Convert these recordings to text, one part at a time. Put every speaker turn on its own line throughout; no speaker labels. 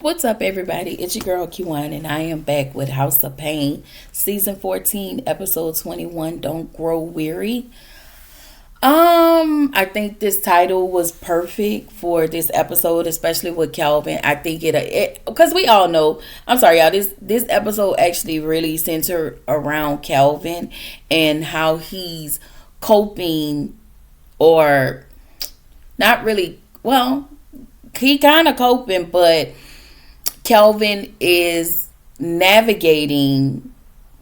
What's up, everybody? It's your girl Q1, and I am back with House of Payne, season 14, episode 21. Don't grow weary. I think this title was perfect for this episode, especially with Calvin. I think it because we all know. I'm sorry, y'all. This episode actually really centered around Calvin and how he's coping, or not really. Well, he kind of coping, but Kelvin is navigating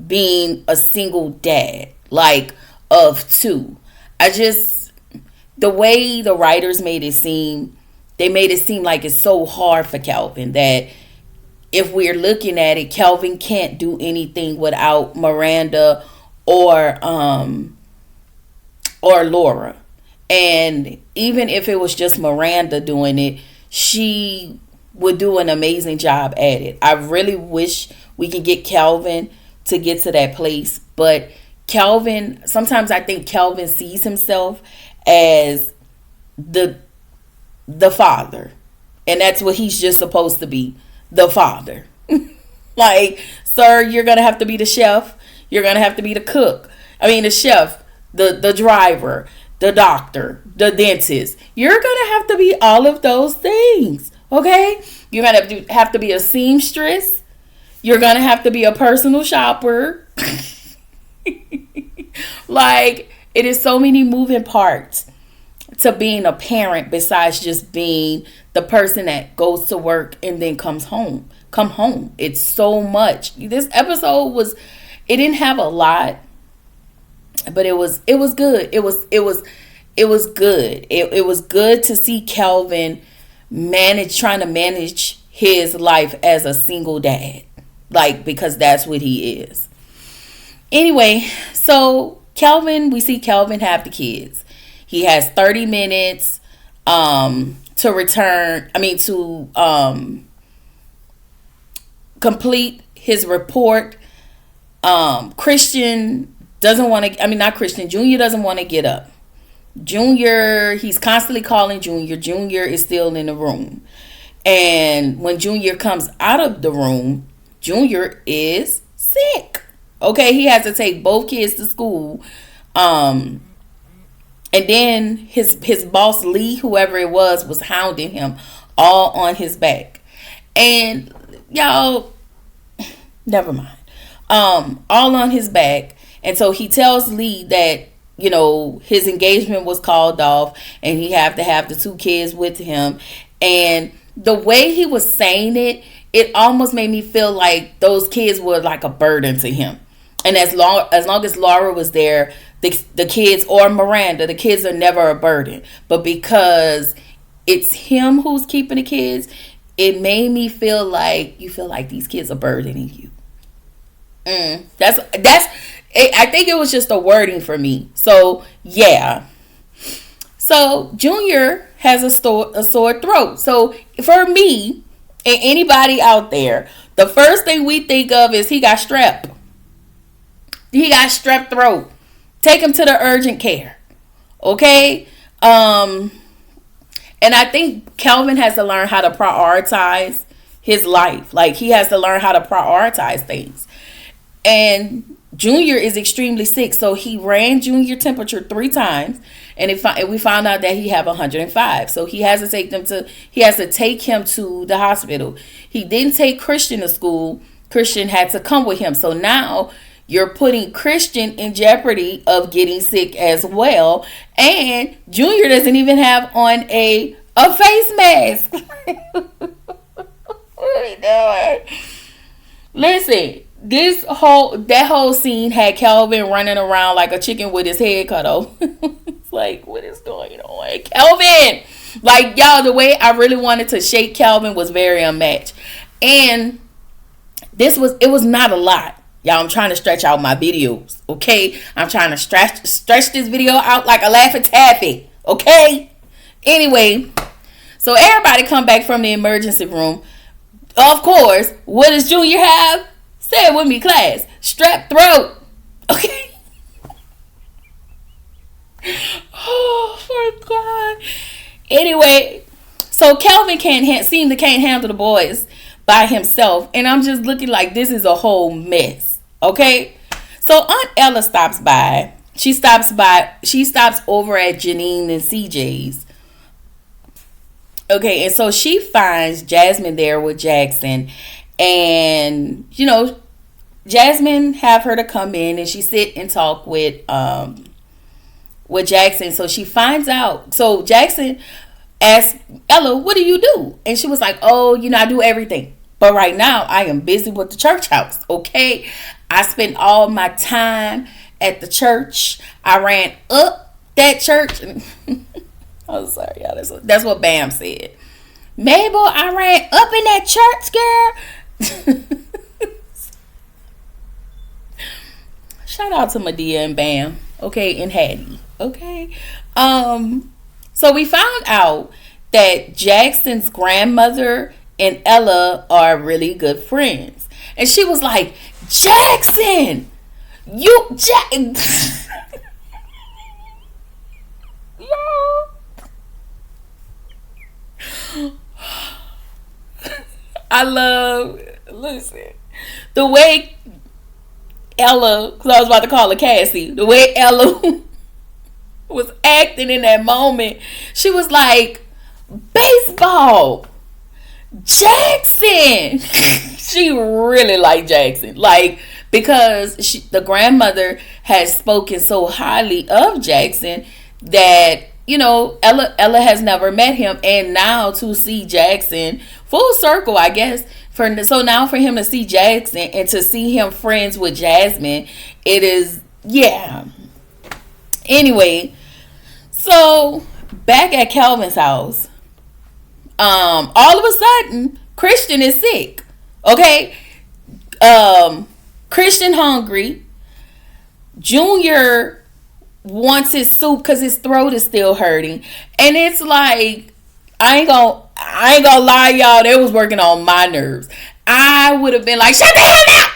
being a single dad, like of two. The way the writers made it seem, they made it seem like it's so hard for Kelvin that if we're looking at it, Kelvin can't do anything without Miranda or Laura. And even if it was just Miranda doing it, she would do an amazing job at it. I really wish we could get Calvin to get to that place. But Calvin, sometimes I think Calvin sees himself as the father. And that's what he's just supposed to be, the father. Like, sir, you're going to have to be the chef. You're going to have to be the cook. I mean, the chef, the driver, the doctor, the dentist. You're going to have to be all of those things. Okay? You're going to have to be a seamstress. You're going to have to be a personal shopper. Like, it is so many moving parts to being a parent besides just being the person that goes to work and then come home. It's so much. This episode it didn't have a lot, but it was good. It was good. It was good to see Calvin trying to manage his life as a single dad, like, because that's what he is. Anyway, so we see Calvin have the kids. He has 30 minutes to complete his report. Christian doesn't want to, not Christian, Junior doesn't want to get up. Junior, he's constantly calling Junior. Junior is still in the room. And when Junior comes out of the room, Junior is sick. Okay, he has to take both kids to school. And then his boss, Lee, whoever it was hounding him all on his back. And y'all, never mind. All on his back. And so he tells Lee that, his engagement was called off and he have to have the two kids with him. And the way he was saying it almost made me feel like those kids were like a burden to him. And as long as Laura was there, the kids, or Miranda, the kids are never a burden. But because it's him who's keeping the kids, it made me feel like you feel like these kids are burdening you. That's I think it was just a wording for me. So yeah. So Junior has a sore throat. So for me and anybody out there, the first thing we think of is he got strep. He got strep throat. Take him to the urgent care. Okay? And I think Calvin has to learn how to prioritize his life. Like, he has to learn how to prioritize things. And Junior is extremely sick, so he ran Junior temperature 3 times, and we found out that he have 105. So he has to take him to the hospital. He didn't take Christian to school. Christian had to come with him. So now you're putting Christian in jeopardy of getting sick as well, and Junior doesn't even have on a face mask. What are we doing? Listen. That whole scene had Calvin running around like a chicken with his head cut off. It's like, what is going on, Calvin? Like, y'all, the way I really wanted to shake Calvin was very unmatched. And it was not a lot. Y'all, I'm trying to stretch out my videos, okay? I'm trying to stretch this video out like a Laffy Taffy, okay? Anyway, so everybody come back from the emergency room. Of course, what does Junior have? Say it with me, class. Strep throat. Okay. Oh my God. Anyway, so Calvin can't handle the boys. by himself. And I'm just looking like this is a whole mess. Okay. So Aunt Ella stops by. She stops over at Janine and CJ's. Okay, and so she finds Jasmine there with Jackson. And, Jasmine have her to come in and she sit and talk with Jackson. So she finds out. So Jackson asked Ella, what do you do? And she was like, oh, I do everything. But right now I am busy with the church house. Okay. I spend all my time at the church. I ran up that church. I'm sorry, y'all. That's what Bam said. Mabel, I ran up in that church, girl. Shout out to Medea and Bam, okay, and Hattie, okay. So we found out that Jackson's grandmother and Ella are really good friends, and she was like, Jackson, yo. Listen, the way Ella, because I was about to call her Cassie, the way Ella was acting in that moment, she was like, baseball, Jackson. She really liked Jackson, like, because the grandmother has spoken so highly of Jackson that, Ella has never met him, and now to see Jackson full circle, I guess. So now for him to see Jackson and to see him friends with Jasmine, it is, yeah. Anyway, so back at Calvin's house, all of a sudden, Christian is sick. Okay? Christian hungry. Junior wants his soup because his throat is still hurting. And it's like, I ain't gonna lie, y'all, they was working on my nerves. I would have been like, shut the hell up.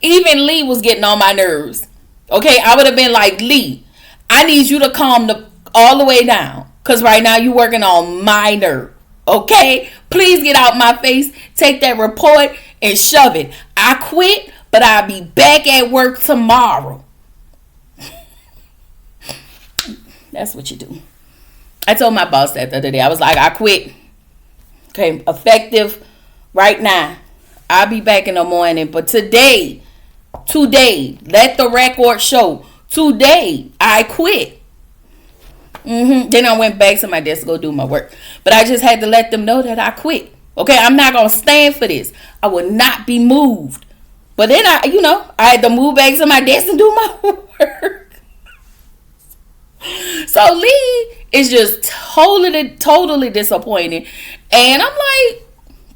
Even Lee was getting on my nerves. Okay, I would have been like, Lee, I need you to calm all the way down, because right now you working on my nerve. Okay, please get out my face, take that report and shove it. I quit, but I'll be back at work tomorrow. That's what you do. I told my boss that the other day. I was like, I quit. Okay, effective right now. I'll be back in the morning. But today, let the record show. Today, I quit. Then I went back to my desk to go do my work. But I just had to let them know that I quit. Okay, I'm not going to stand for this. I will not be moved. But then I had to move back to my desk and do my work. So Lee is just totally disappointed. And I'm like,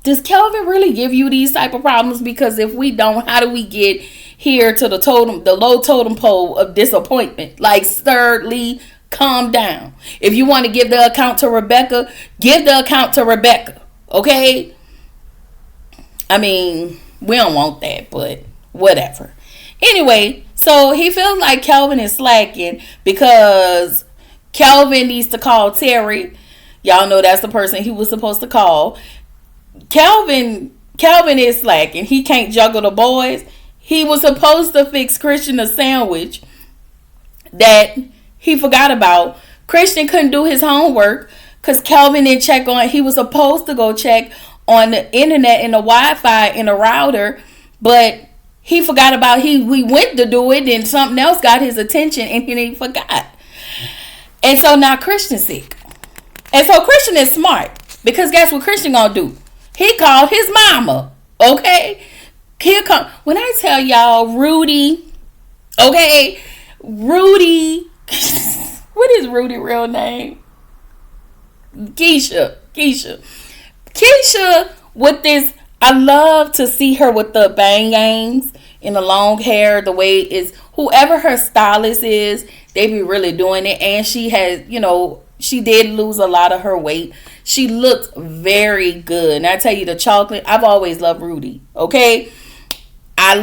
does Kelvin really give you these type of problems? Because if we don't, how do we get here to the low totem pole of disappointment? Like, sir, Lee, calm down. If you want to give the account to Rebecca, give the account to Rebecca. Okay? I mean, we don't want that, but whatever. Anyway, so he feels like Kelvin is slacking because Kelvin needs to call Terry. Y'all know that's the person he was supposed to call. Kelvin is slacking. He can't juggle the boys. He was supposed to fix Christian a sandwich that he forgot about. Christian couldn't do his homework because Kelvin didn't check on. He was supposed to go check on the internet and the Wi-Fi and the router, but he forgot about. We went to do it, and something else got his attention, and he forgot. And so now Christian's sick. And so Christian is smart, because guess what Christian gonna do? He called his mama. Okay? Here come, when I tell y'all, Rudy, okay, Rudy, what is Rudy's real name? Keisha, with this, I love to see her with the bangs and the long hair, the way is, whoever her stylist is, they be really doing it. And she has, she did lose a lot of her weight. She looked very good. And I tell you, the chocolate, I've always loved Rudy. Okay? I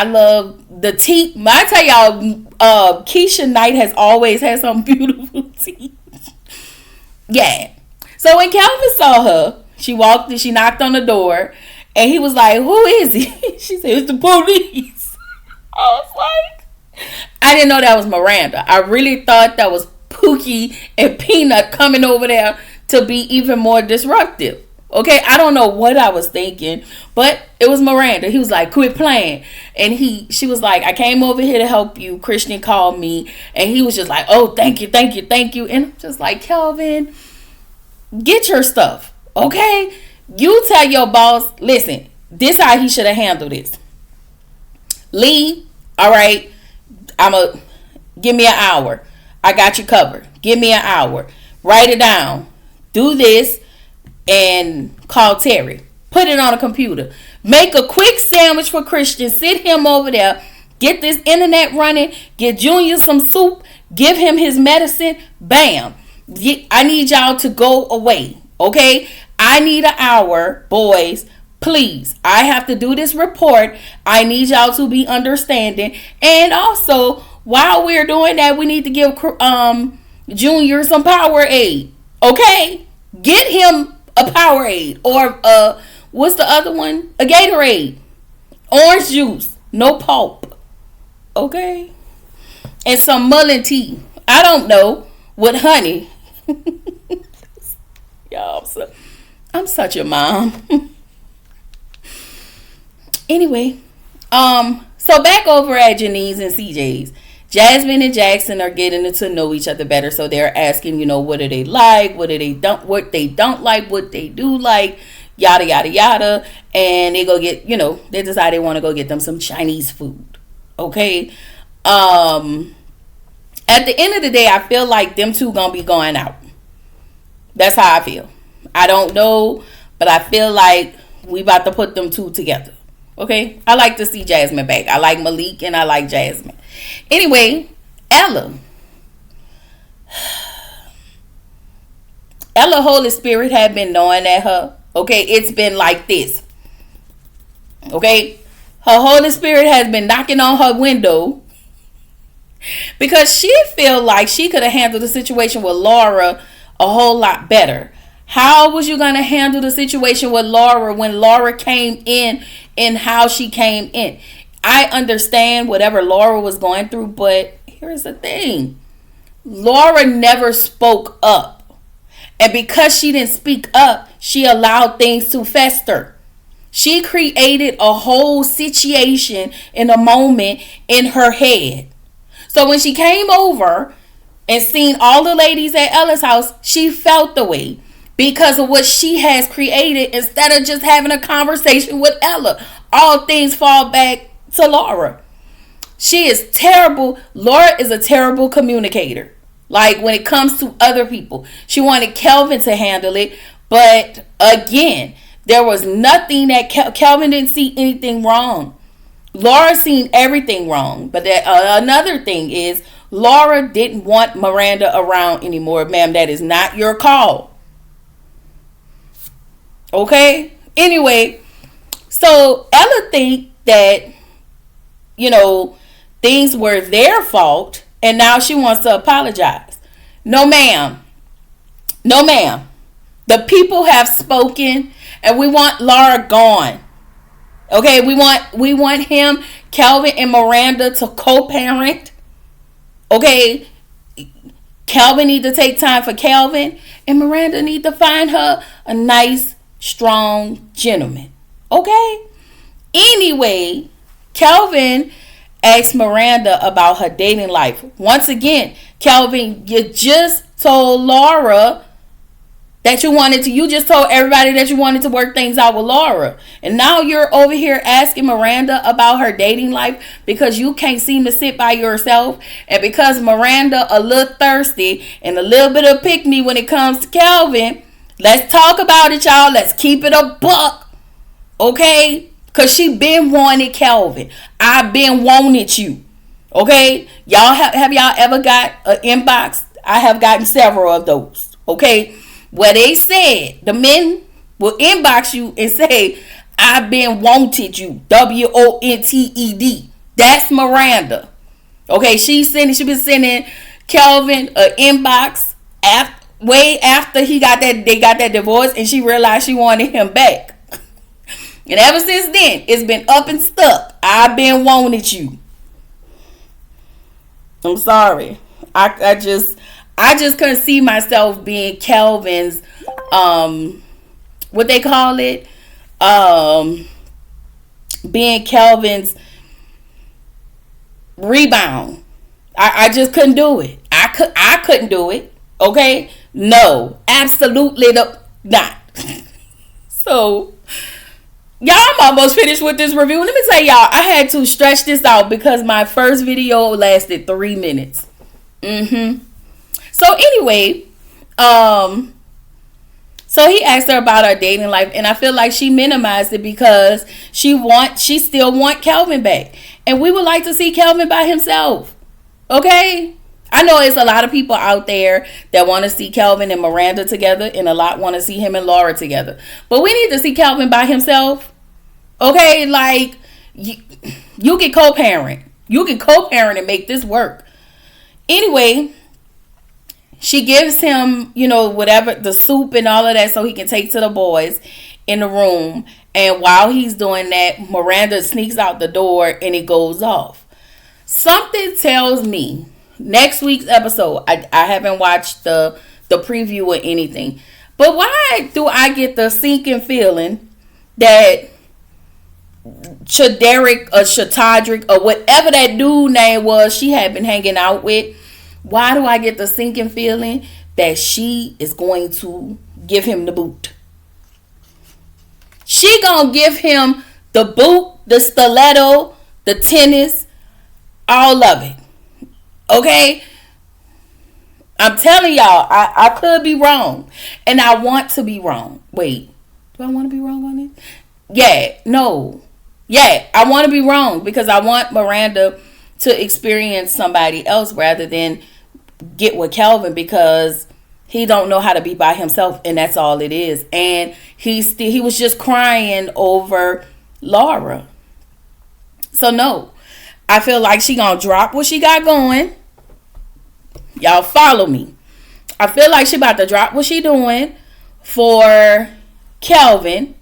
love the teeth. I tell y'all, Keisha Knight has always had some beautiful teeth. Yeah. So when Calvin saw her, she walked and she knocked on the door, and he was like, "Who is he?" She said, "It's the police." I was like, I didn't know that was Miranda. I really thought that was Pookie and Peanut coming over there to be even more disruptive. Okay, I don't know what I was thinking, but it was Miranda. He was like, "Quit playing." And she was like, "I came over here to help you. Christian called me." And he was just like, "Oh, thank you, thank you, thank you." And I'm just like, Kelvin, get your stuff. Okay? You tell your boss, listen, this how he should have handled this. Lee, all right, give me an hour. I got you covered. Give me an hour. Write it down. Do this and call Terry. Put it on a computer. Make a quick sandwich for Christian. Sit him over there. Get this internet running. Get Junior some soup. Give him his medicine. Bam. I need y'all to go away. Okay? I need an hour, boys. Please. I have to do this report. I need y'all to be understanding. And also, while we're doing that, we need to give Junior some Powerade. Okay? Get him a Powerade or what's the other one? A Gatorade. Orange juice. No pulp. Okay? And some mullein tea. I don't know. With honey. Y'all, I'm such a mom. Anyway, so back over at Janine's and CJ's, Jasmine and Jackson are getting to know each other better. So they're asking, what do they like, what they don't like, what they do like, yada yada yada, and they go get, they decide they want to go get them some Chinese food. Okay. At the end of the day, I feel like them two gonna be going out. That's how I feel. I don't know, but I feel like we about to put them two together. Okay? I like to see Jasmine back. I like Malik and I like Jasmine. Anyway, Ella, Holy Spirit had been knowing at her. Okay? It's been like this. Okay? Her Holy Spirit has been knocking on her window because she feel like she could have handled the situation with Laura a whole lot better. How was you going to handle the situation with Laura when Laura came in and how she came in? I understand whatever Laura was going through, but here's the thing. Laura never spoke up. And because she didn't speak up, she allowed things to fester. She created a whole situation in a moment in her head. So when she came over and seen all the ladies at Ella's house, she felt the way because of what she has created instead of just having a conversation with Ella. All things fall back to Laura. She is terrible. Laura is a terrible communicator. Like when it comes to other people. She wanted Kelvin to handle it. But again, there was nothing that Kelvin didn't see anything wrong. Laura seen everything wrong. But another thing is Laura didn't want Miranda around anymore. Ma'am, that is not your call. Okay? Anyway, so Ella think that, things were their fault and now she wants to apologize. No, ma'am. No, ma'am. The people have spoken and we want Laura gone. Okay? We want him, Kelvin and Miranda to co-parent. Okay? Kelvin need to take time for Kelvin and Miranda need to find her a nice, strong gentleman. Okay? Anyway, Kelvin asked Miranda about her dating life. Once again, Kelvin, you just told Laura that you just told everybody that you wanted to work things out with Laura. And now you're over here asking Miranda about her dating life because you can't seem to sit by yourself. And because Miranda a little thirsty and a little bit of pick-me when it comes to Kelvin, let's talk about it, y'all. Let's keep it a buck. Okay? Because she been wanted Kelvin. I been wanted you. Okay? Y'all have y'all ever got an inbox? I have gotten several of those. Okay? Where they said the men will inbox you and say, I've been wanted you. WONTED. That's Miranda. Okay? She been sending Kelvin an inbox after way after they got that divorce, and she realized she wanted him back. And ever since then, it's been up and stuck. I've been wanting you. I'm sorry. I just couldn't see myself being Calvin's what they call it? Being Calvin's rebound. I just couldn't do it. I couldn't do it. Okay? No. Absolutely not. So, y'all, I'm almost finished with this review. Let me tell y'all, I had to stretch this out because my first video lasted 3 minutes. So anyway, so he asked her about her dating life, and I feel like she minimized it because she still want Calvin back. And we would like to see Calvin by himself. Okay? I know it's a lot of people out there that want to see Calvin and Miranda together, and a lot want to see him and Laura together. But we need to see Calvin by himself. Okay? Like, you can co-parent. You can co-parent and make this work. Anyway, she gives him, whatever, the soup and all of that so he can take to the boys in the room. And while he's doing that, Miranda sneaks out the door and it goes off. Something tells me next week's episode, I haven't watched the preview or anything, but why do I get the sinking feeling that Chaderick or Shatadrick or whatever that dude name was she had been hanging out with, why do I get the sinking feeling that she is going to give him the boot? She gonna give him the boot, the stiletto, the tennis, all of it. Okay? I'm telling y'all, I could be wrong. And I want to be wrong. Wait, do I want to be wrong on this? Yeah, no. Yeah, I want to be wrong because I want Miranda to experience somebody else rather than get with Calvin because he don't know how to be by himself, and that's all it is. And he was just crying over Laura. So no, I feel like she gonna drop what she got going. Y'all follow me. I feel like she about to drop what she doing for Calvin,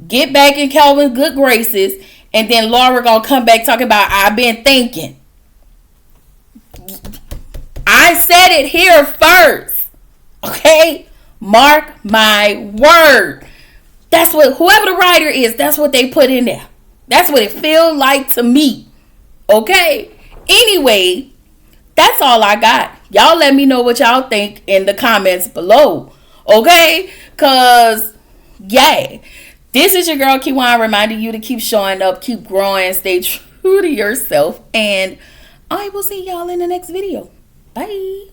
get back in Calvin's good graces, and then Laura gonna come back talking about I've been thinking. I said it here first. Okay? Mark my word. That's what, whoever the writer is, that's what they put in there. That's what it feels like to me. Okay? Anyway, that's all I got. Y'all let me know what y'all think in the comments below. Okay? Because, yeah. This is your girl, Kiwan, reminding you to keep showing up, keep growing, stay true to yourself. And I will see y'all in the next video. Bye.